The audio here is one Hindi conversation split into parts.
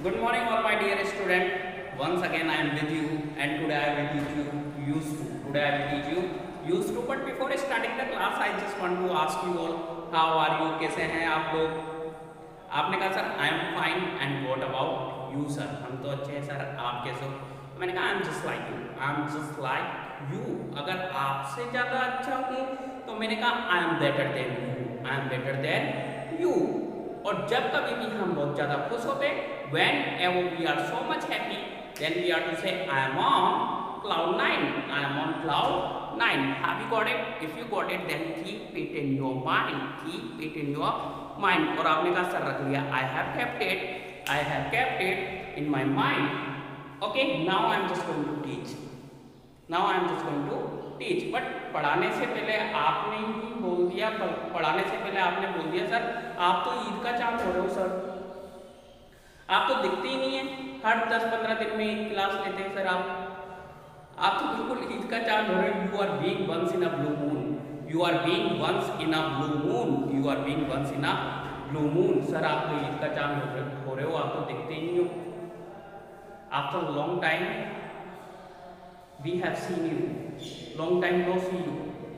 Good morning, all my dear student. Once again, I am with you, and today I will teach you used to. Today I will teach you used to. But before starting the class, I just want to ask you all, how are you? कैसे हैं आप लोग? आपने कहा sir I am fine and what about you sir? हम तो अच्छे हैं सर, आप कैसे हो? मैंने कहा I am just like you, I am just like you. अगर आपसे ज़्यादा अच्छा हूँ तो मैंने कहा I am better than you, I am better than you. और जब कभी भी हम बहुत ज़्यादा खुश होते हैं, when ever we are so much happy, then we are to say I am on cloud 9, I am on cloud 9. Have you got it? If you got it, then keep it in your mind, keep it in your mind. और आपने कहा सर रख लिया, I have kept it in my mind. Okay, now I am just going to teach. Now I am just going to teach. But पढ़ाने से पहले आपने ही बोल दिया, पढ़ाने से पहले आपने बोल दिया सर आप तो ईद का चांद हो रहे हो सर, आप तो दिखते ही नहीं है, हर 10-15 दिन में एक क्लास लेते हैं सर आप तो बिल्कुल ईद का चांद हो रहे हो। You are being once in a blue moon, you are being once in a blue moon, you are being once in a blue moon. Sir आप तो ईद का चांद हो रहे हो, आप तो दिखते ही नहीं हो। After long time we have seen you, long time no see you,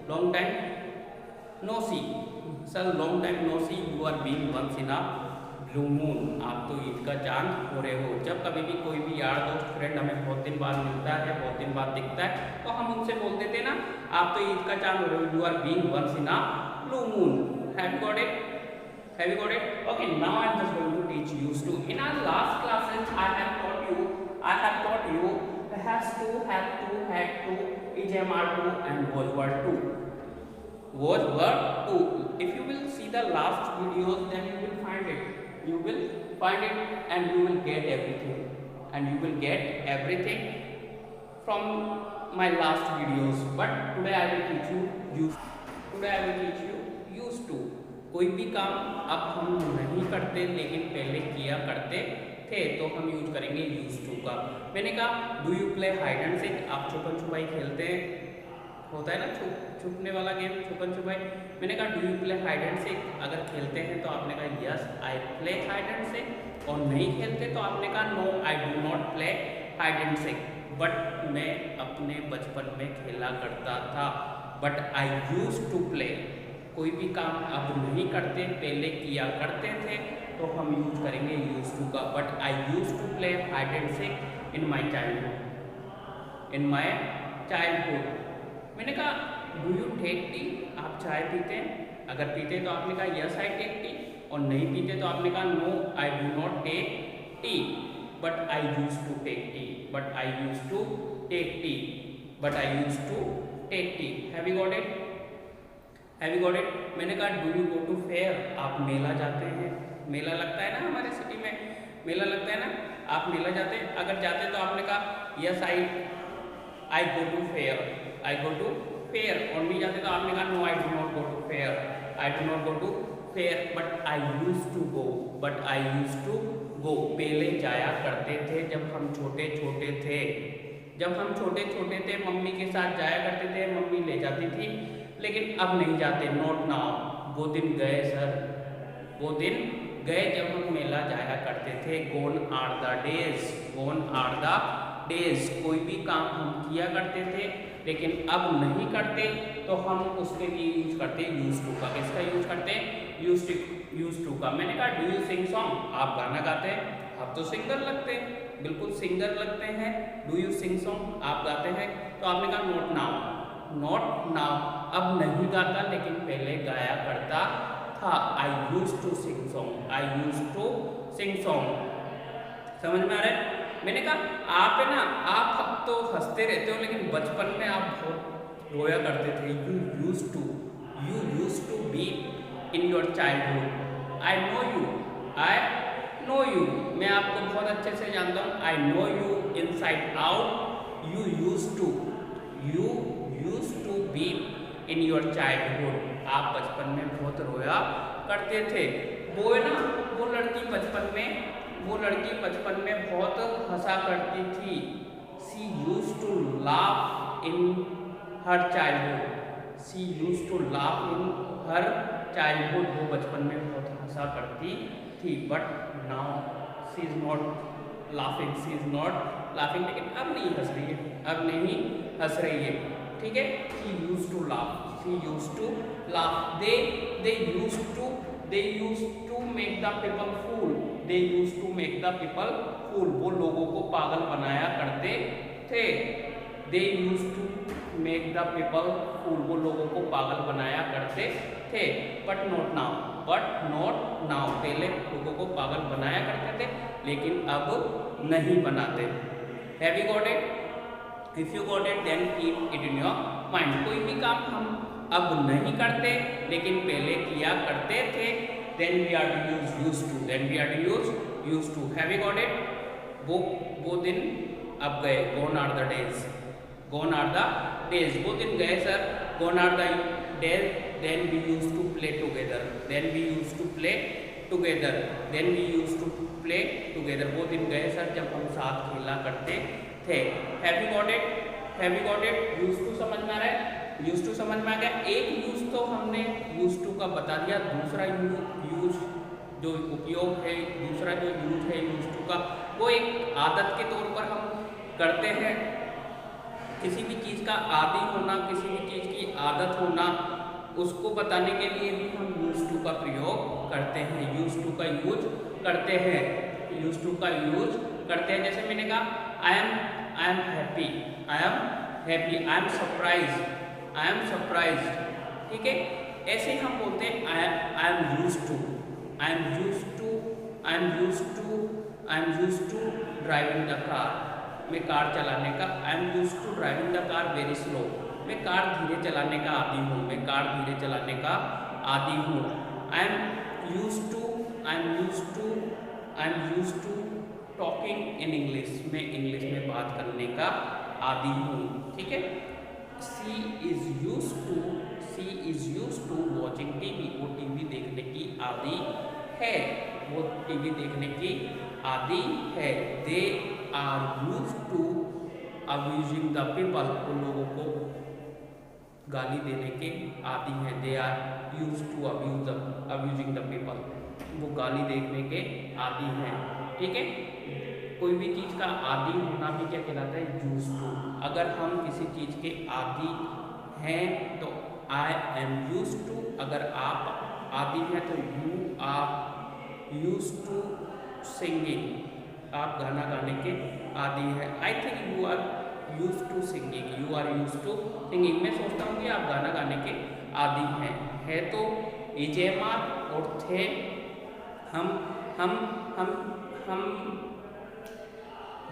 long time no see sir, long time no see, you are being once in a blue moon। आप तो ईद का चांद हो रहे हो। जब कभी भी कोई भी यार दोस्त फ्रेंड हमें बहुत दिन बाद मिलता है, बहुत दिन बाद दिखता है, तो हम उनसे बोल देते हैं ना आप तो ईद का चांद हो रहे हो, you are being once in a blue moon। Have you got it? Have you got it? Okay, now I am just going to teach used to. In our last classes I have taught you has to, have to, had to, is, am, are to, and was, were to. Was, were, to. If you will see the last videos, then you will find it. You will find it, and you will get everything. And you will get everything from my last videos. But today I will teach you used. Today I will teach you used to. कोई भी काम अब हम नहीं करते लेकिन पहले किया करते थे, तो हम यूज करेंगे यूज टू का। मैंने कहा do you play hide and seek? आप छुपन छुपाई खेलते हैं, होता है ना छुपने वाला गेम छुपन छुपाई। मैंने कहा do you play hide and seek? अगर खेलते हैं तो आपने कहा yes I play hide and seek, और नहीं खेलते तो आपने कहा no I do not play hide and seek. But मैं अपने बचपन में खेला करता था, but I use to play. कोई भी काम अब नहीं करते, पहले किया करते थे, तो हम यूज करेंगे यूज टू का। But I use to play hide and seek in my childhood, in my childhood. मैंने कहा डू यू टेक टी? आप चाय पीते हैं? अगर पीते तो आपने कहा यस आई टेक टी, और नहीं पीते तो आपने कहा no I do not take tea, but I use to take tea, but I use to take tea, but I use to take tea. Have you got it? Have you got it? मैंने कहा do you go to fair? आप मेला जाते हैं? मेला लगता है ना हमारे सिटी में, मेला लगता है ना, आप मेला जाते हैं? अगर जाते हैं तो आपने कहा yes I go to fair, I go to fair. और नहीं जाते तो आपने कहा no I do not go to fair, I do not go to fair, but I use to go, but I use to go. पहले जाया करते थे जब हम छोटे छोटे थे, जब हम छोटे छोटे थे मम्मी के साथ जाया करते थे, मम्मी ले जाती थी, लेकिन अब नहीं जाते, नॉट नाउ। वो दिन गए सर, वो दिन गए जब हम मेला जाया करते थे। Gone are the days, gone are the days. कोई भी काम हम किया करते थे लेकिन अब नहीं करते, तो हम उसके लिए यूज करते यूज टू का। किसका यूज करते? यूज टू का। मैंने कहा डू यू सिंग सॉन्ग? आप गाना गाते हैं? आप तो सिंगर लगते हैं, बिल्कुल सिंगर लगते हैं। Do you sing song? आप गाते हैं? तो आपने कहा नॉट नाउ, नॉट नाउ। अब नहीं गाता लेकिन पहले गाया करता था। I use to sing song, I use to sing song. समझ में आ रहा है? मैंने कहा आप है ना, आप अब तो हंसते रहते हो लेकिन बचपन में आप बहुत रोया करते थे। You use to be in your childhood. I know you, I know you. मैं आपको बहुत अच्छे से जानता हूँ। I know you inside out. You use to be in your childhood. आप बचपन में बहुत रोया करते थे। वो है ना, वो लड़की बचपन में बहुत हंसा करती थी। She use to laugh in her childhood, she use to laugh in her childhood. वो बचपन में बहुत हंसा करती थी, but now she is not laughing, she is not laughing, लेकिन अब नहीं हंस रही है, अब नहीं हंस रही है, ठीक है। She use to laugh, she use to laugh, they use to make the people fool, they use to make the people fool, वो लोगों को पागल बनाया करते थे। They use to make the people fool, वो लोगों को पागल बनाया करते थे। But not now, but not now, पहले लोगों को पागल बनाया करते थे लेकिन अब नहीं बनाते। Have you got it? If you got it then keep it in your mind. कोई भी काम हम अब नहीं करते लेकिन पहले किया करते थे, then we are to use used to, then we are to use used to। have you got it? वो दिन अब गए, gone are the days, gone are the days, वो दिन गए sir, gone are the days, then we used to play together, then we used to play together, then we used to play together, वो दिन गए सर जब हम साथ खेला करते थे। have you got it? have you got it? used to समझ में आ रहा है? यूज टू समझ में आ गया। एक यूज तो हमने यूज टू का बता दिया, दूसरा यूज जो उपयोग है, दूसरा जो यूज है यूज टू का, वो एक आदत के तौर पर हम करते हैं। किसी भी चीज़ का आदी होना, किसी भी चीज़ की आदत होना, उसको बताने के लिए भी हम यूज टू का प्रयोग करते हैं, यूज टू का यूज करते हैं, यूज टू का यूज करते हैं। जैसे मैंने कहा I am happy, I am happy, I am surprise, I am surprise, ठीक है। ऐसे हम बोलते हैं I am use to, I am use to, I am use to, I am use to driving the car, मैं कार चलाने का, I am use to driving the car very slow, मैं कार धीरे चलाने का आदी हूँ, मैं कार धीरे चलाने का आदी हूँ। I am use to, I am use to, I am use to talking in English, मैं इंग्लिश में बात करने का आदी हूँ, ठीक है। She is used to watching TV, वो टीवी देखने की आदी है, वो टीवी देखने की आदी है। They are used to abusing the people, वो लोगों को गाली देने के आदी हैं। They are used to abusing the people, वो गाली देखने के आदी हैं, ठीक है। कोई भी चीज़ का आदी होना भी क्या कहलाता है? Use to. अगर हम किसी चीज़ के आदी हैं तो आई एम यूज टू, अगर आप आदी हैं तो you are use to singing, आप गाना गाने के आदी हैं। I think you are use to singing, you are use to singing, मैं सोचता हूँ कि आप गाना गाने के आदी हैं। है तो इजेमार और थे हम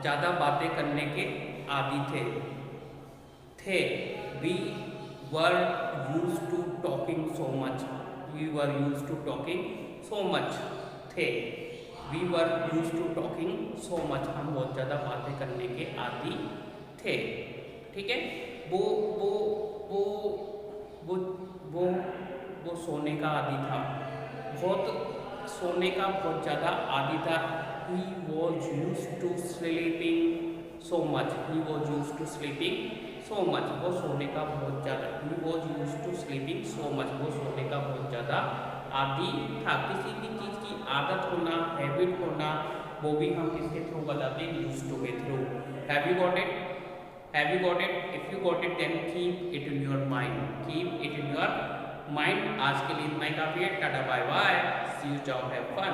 ज़्यादा बातें करने के आदी थे। We were use to talking so much, we were use to talking so much थे। We were use to talking so much, हम बहुत ज़्यादा बातें करने के आदी थे, ठीक है। वो सोने का आदी था, सोने का बहुत ज़्यादा आदी था। He was used to sleeping so much, he was used to sleeping so much, वो सोने का बहुत ज़्यादा, he was used to sleeping so much, वो सोने का बहुत ज़्यादा आदी था। किसी भी चीज़ की आदत होना, हैबिट होना, वो भी हम किसके थ्रू बताते हैं? यूज टू के through. Have you got it? Have you got it? If you got it then keep it in your mind, keep it in your mind. आज के लिए इतना ही काफ़ी है। Tata bye bye, see you, ciao, have fun.